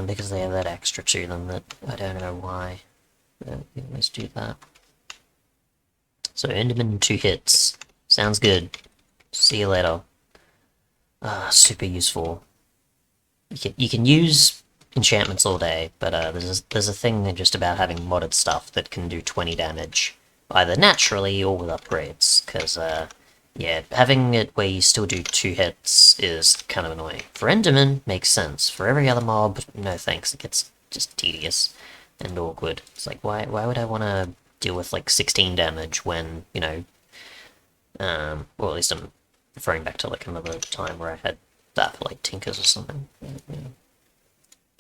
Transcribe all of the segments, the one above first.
because they have that extra to them that I don't know why. But we always do that. So Enderman 2 hits. Sounds good. See you later. Super useful. You can use enchantments all day, but there's a thing just about having modded stuff that can do 20 damage, either naturally or with upgrades, because yeah, having it where you still do 2 hits is kind of annoying. For Enderman, makes sense. For every other mob, no thanks, it gets just tedious and awkward. It's like, why would I want to deal with like 16 damage when, you know, well, at least I'm referring back to like another time where I had that for like Tinkers or something. Yeah.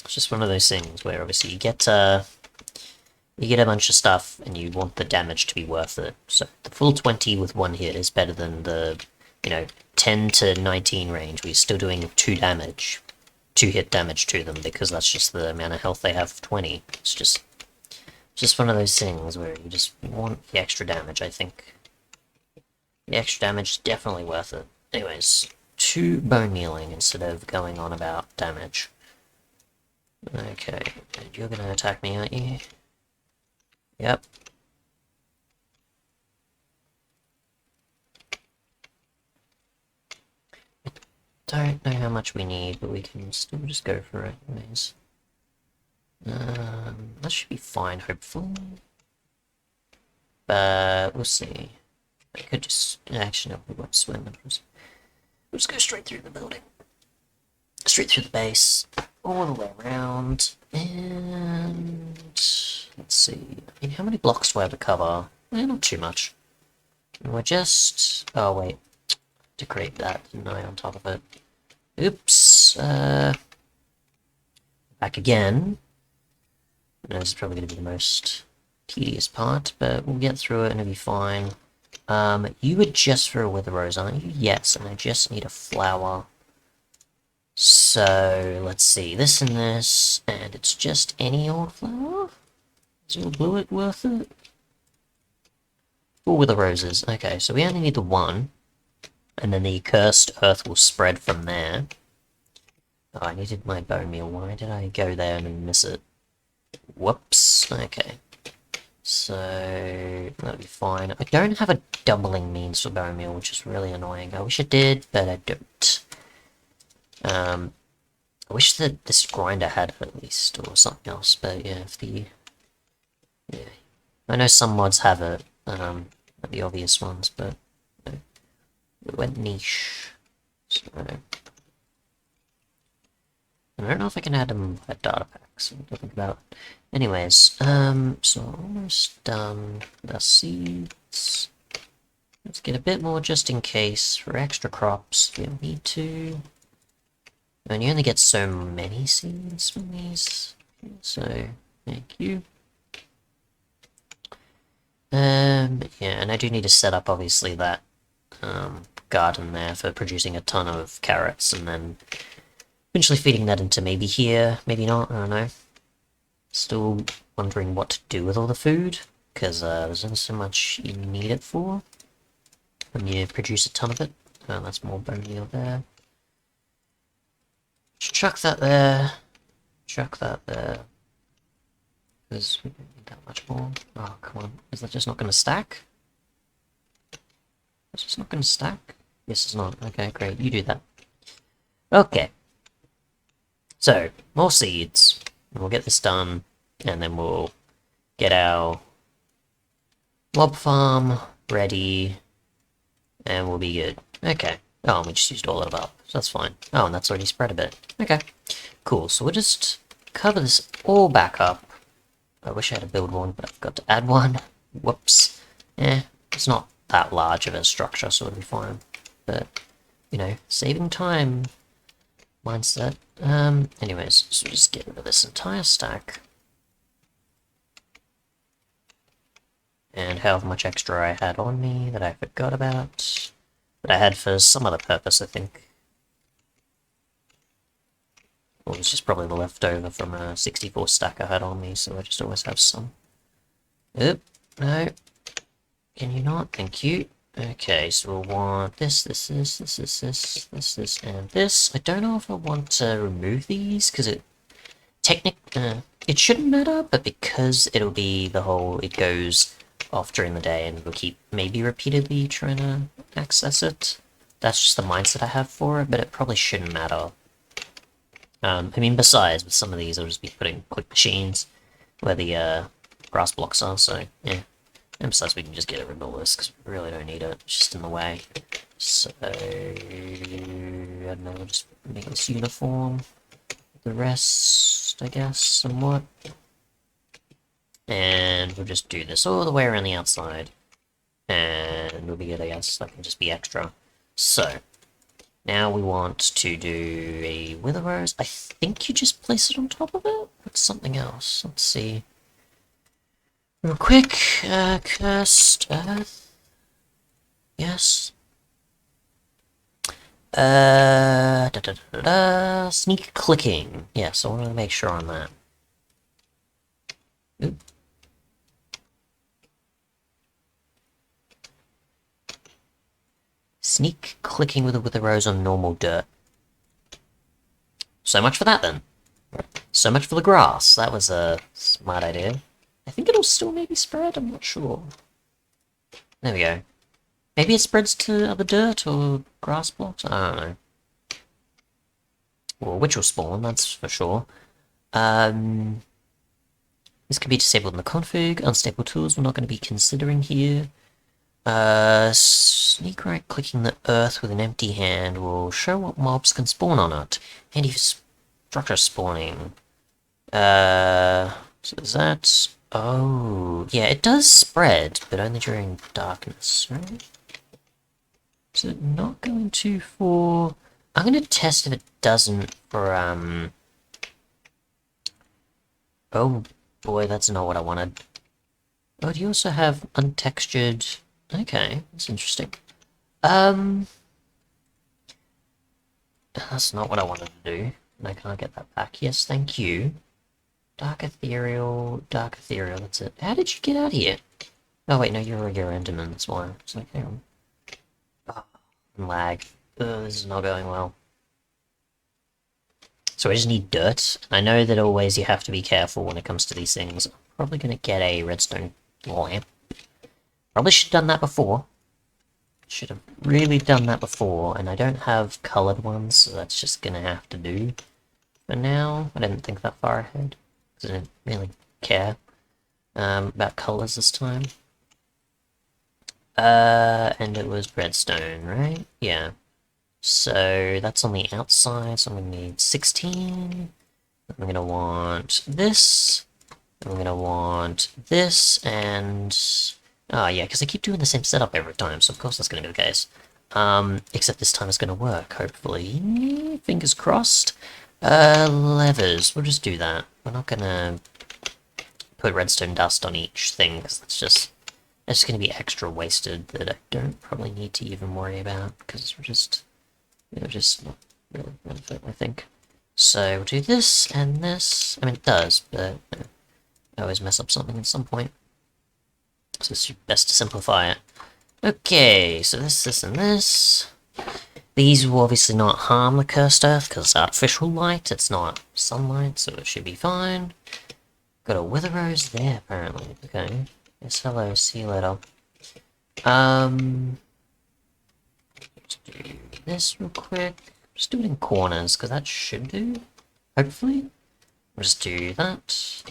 It's just one of those things where obviously you get a bunch of stuff and you want the damage to be worth it. So the full 20 with 1 hit is better than the, you know, 10 to 19 range where you're still doing 2 hit damage to them, because that's just the amount of health they have for 20. It's just one of those things where you just want the extra damage, I think. The extra damage is definitely worth it. Anyways, 2 bone mealing instead of going on about damage. Okay, and you're gonna attack me, aren't you? Yep. Don't know how much we need, but we can still just go for it anyways. That should be fine, hopefully. But we'll see. I could just... Actually, no, we won't swim. We'll just go straight through the building. Straight through the base. All the way around. And... Let's see. I mean, how many blocks do I have to cover? Not too much. And we're just... Oh, wait. To create that, didn't I, on top of it? Oops. Back again. This is probably going to be the most tedious part, but we'll get through it and it'll be fine. You were just for a wither rose, aren't you? Yes, and I just need a flower. So, let's see, this and this, and it's just any old flower? Is your blue it worth it? 4 wither roses. Okay, so we only need the 1, and then the cursed earth will spread from there. Oh, I needed my bone meal. Why did I go there and then miss it? Whoops. Okay. So, that'll be fine. I don't have a doubling means for bone meal, which is really annoying. I wish I did, but I don't. I wish that this grinder had it at least, or something else, but yeah, yeah. I know some mods have it, the obvious ones, but we went niche. So, I don't know if I can add them by data packs, I'll think about it. Anyways, so almost done the seeds. Let's get a bit more just in case for extra crops. We'll need to. And you only get so many seeds from these, so thank you. Yeah, and I do need to set up obviously that garden there for producing a ton of carrots, and then eventually feeding that into maybe here, maybe not, I don't know. Still wondering what to do with all the food, because there's only so much you need it for when you produce a ton of it. Oh, that's more bone meal there. Just chuck that there. Chuck that there. Because we don't need that much more. Oh, come on. Is that just not going to stack? It's just not going to stack? Yes, it's not. Okay, great. You do that. Okay. So, more seeds. We'll get this done, and then we'll get our mob farm ready, and we'll be good. Okay. Oh, and we just used all of it up, so that's fine. Oh, and that's already spread a bit. Okay. Cool, so we'll just cover this all back up. I wish I had a build one, but I forgot to add one. Whoops. It's not that large of a structure, so it'll be fine. But, you know, saving time mindset. Anyways, so we'll just get rid of this entire stack. And however much extra I had on me that I forgot about. That I had for some other purpose, I think. Or it was just probably the leftover from a 64 stack I had on me, so I just always have some. Oop, no. Can you not? Thank you. Okay, so we'll want this, and this. I don't know if I want to remove these, because it's it shouldn't matter, but because it'll be the whole, it goes off during the day and we'll keep maybe repeatedly trying to access it. That's just the mindset I have for it, but it probably shouldn't matter. I mean, besides, with some of these, I'll just be putting quick machines where the grass blocks are, so yeah. And besides, we can just get rid of all this because we really don't need it. It's just in the way. So I don't know. We'll just make this uniform. The rest, I guess, somewhat. And we'll just do this all the way around the outside. And we'll be good, I guess. That can just be extra. So, now we want to do a wither rose. I think you just place it on top of it? What's something else? Let's see. Real quick, cursed earth. Yes. Sneak clicking. Yes, I want to make sure on that. Oop. Sneak clicking with a wither rose on normal dirt. So much for that then. So much for the grass. That was a smart idea. I think it'll still maybe spread, I'm not sure. There we go. Maybe it spreads to other dirt or grass blocks? I don't know. Well, which will spawn, that's for sure. This can be disabled in the config. Unstable tools we're not going to be considering here. Sneak right clicking the earth with an empty hand will show what mobs can spawn on it. Handy for structure spawning. So is that... Oh, yeah, it does spread, but only during darkness, right? Is it not going to for... I'm going to test if it doesn't for, Oh boy, that's not what I wanted. Oh, do you also have untextured... Okay, that's interesting. That's not what I wanted to do. And I can't get that back. Yes, thank you. Dark ethereal, that's it. How did you get out here? Oh wait, no, you're Enderman, that's why. It's like, hang on. Oh, lag. This is not going well. So I just need dirt. I know that always you have to be careful when it comes to these things. I'm probably gonna get a redstone lamp. Probably should have done that before. Should have really done that before, and I don't have coloured ones, so that's just gonna have to do. For now, I didn't think that far ahead, because I didn't really care about colours this time. And it was redstone, right? Yeah. So that's on the outside, so I'm gonna need 16. I'm gonna want this. I'm gonna want this, and... Oh yeah, because I keep doing the same setup every time, so of course that's gonna be the case. Except this time it's gonna work, hopefully. Fingers crossed. Levers, we'll just do that. We're not gonna put redstone dust on each thing, because that's just gonna be extra wasted that I don't probably need to even worry about, because we're just not really benefit, I think. So we'll do this and this. I mean, it does, but I always mess up something at some point. So it's best to simplify it. Okay, so this, and this. These will obviously not harm the cursed earth, because it's artificial light, it's not sunlight, so it should be fine. Got a wither rose there, apparently. Okay. Yes, hello, see you later. Let's do this real quick. Just do it in corners, because that should do. Hopefully. We'll just do that.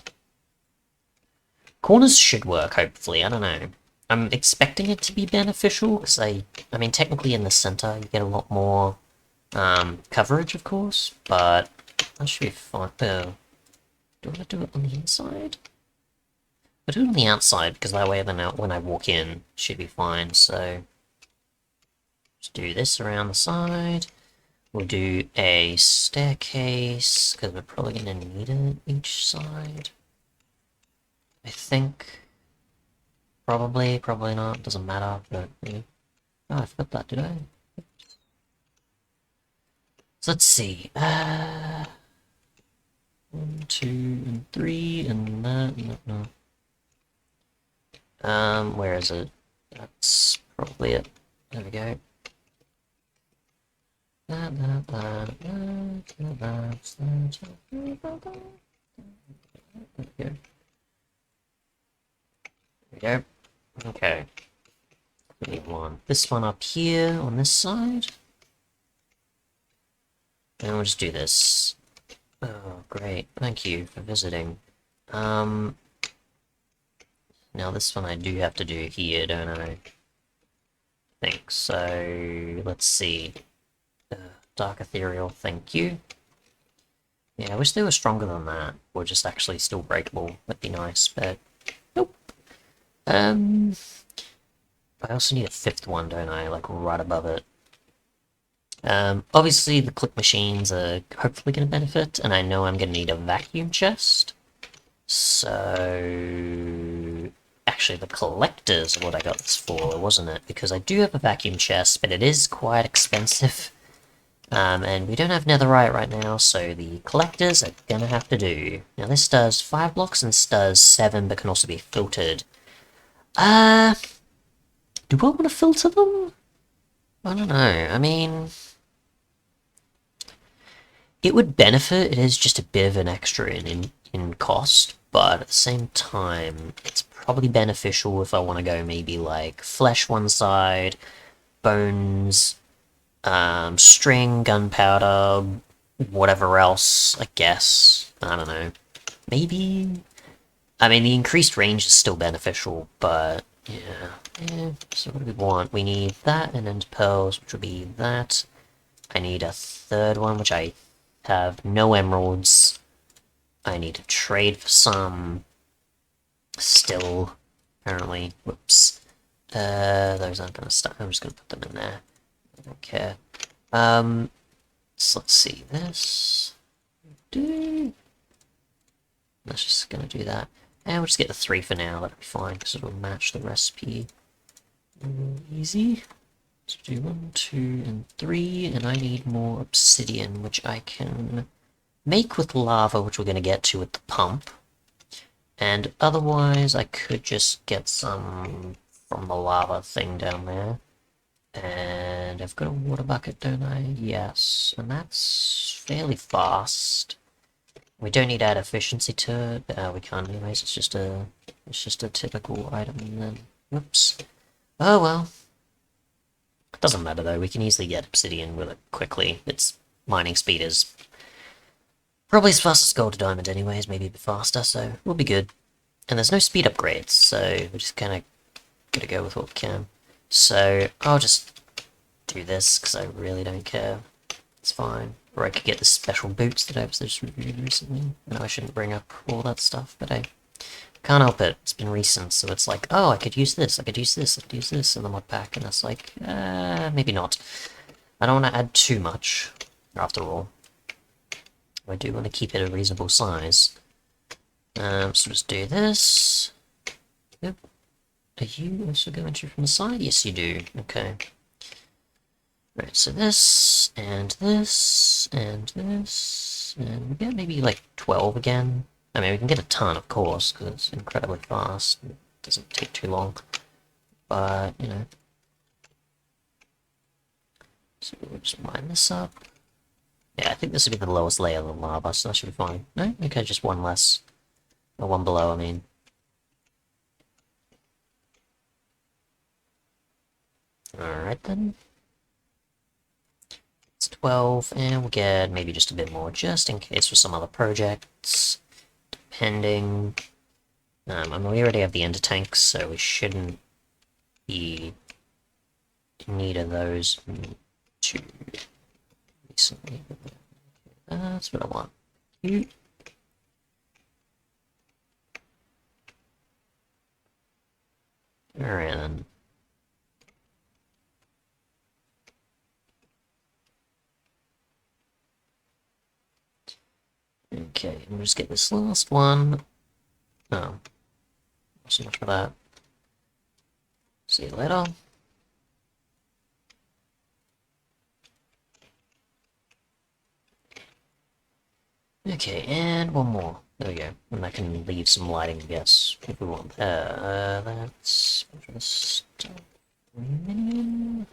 Corners should work, hopefully, I don't know. I'm expecting it to be beneficial, because I mean, technically in the center you get a lot more coverage, of course, but that should be fine. Oh. Do I want to do it on the inside? I'll do it on the outside, because that way then when I walk in, it should be fine, so... Just do this around the side. We'll do a staircase, because we're probably going to need it each side. I think. Probably not, doesn't matter, but yeah. Oh, I forgot that, did I? So let's see. 1, 2, and 3, and that, no. Where is it? That's probably it. There we go. go. Okay. We want this one up here on this side. And we'll just do this. Oh, great. Thank you for visiting. Now this one I do have to do here, don't I? Think so. Let's see. Dark Ethereal, thank you. Yeah, I wish they were stronger than that, or just actually still breakable. That'd be nice, but nope. I also need a fifth one, don't I? Like right above it. Obviously the click machines are hopefully going to benefit, and I know I'm going to need a vacuum chest. So actually the collectors are what I got this for, wasn't it? Because I do have a vacuum chest, but it is quite expensive. And we don't have netherite right now, so the collectors are gonna have to do. Now this does 5 blocks and this does 7, but can also be filtered. Do I want to filter them? I don't know, I mean... It would benefit, it is just a bit of an extra in cost, but at the same time, it's probably beneficial if I want to go maybe like flesh one side, bones, string, gunpowder, whatever else, I guess. I don't know. Maybe... I mean, the increased range is still beneficial, but... Yeah. So what do we want? We need that, and end pearls, which will be that. I need a third one, which I have no emeralds. I need to trade for some. Still, apparently. Whoops. Those aren't gonna start. I'm just gonna put them in there. I don't care. So let's see this. Let's just gonna do that. And we'll just get the 3 for now, that'll be fine, because it'll match the recipe. Easy. So do 1, 2, and 3, and I need more obsidian, which I can make with lava, which we're gonna get to with the pump. And otherwise, I could just get some from the lava thing down there. And I've got a water bucket, don't I? Yes. And that's fairly fast. We don't need to add efficiency to it. We can't anyways, it's just a typical item and then whoops. Oh well. Doesn't matter though, we can easily get obsidian with it quickly. Its mining speed is probably as fast as gold to diamond anyways, maybe a bit faster, so we'll be good. And there's no speed upgrades, so we're just kinda gotta go with what we can. So, I'll just do this, because I really don't care. It's fine. Or I could get the special boots that I've just reviewed recently. I know I shouldn't bring up all that stuff, but I can't help it. It's been recent, so it's like, oh, I could use this, I could use this, I could use this in the mod pack, and it's like, maybe not. I don't want to add too much, after all. I do want to keep it a reasonable size. So just do this. Yep. Are you also going to from the side? Yes, you do. Okay. Right, so this, and this, and this, and we get maybe like 12 again. I mean, we can get a ton, of course, because it's incredibly fast. It doesn't take too long. But, you know. So we'll just mine this up. Yeah, I think this will be the lowest layer of the lava, so that should be fine. No? Okay, just one less. Or one below, I mean. Alright then. It's 12, and we'll get maybe just a bit more, just in case for some other projects. Depending. I mean, we already have the ender tanks, so we shouldn't be in need of those too recently. That's what I want. You. Alright then. Okay, and we'll just get this last one. Oh. Not so much for that. See you later. Okay, and one more. There we go. And I can leave some lighting, I guess, if we want. That's... Minimum.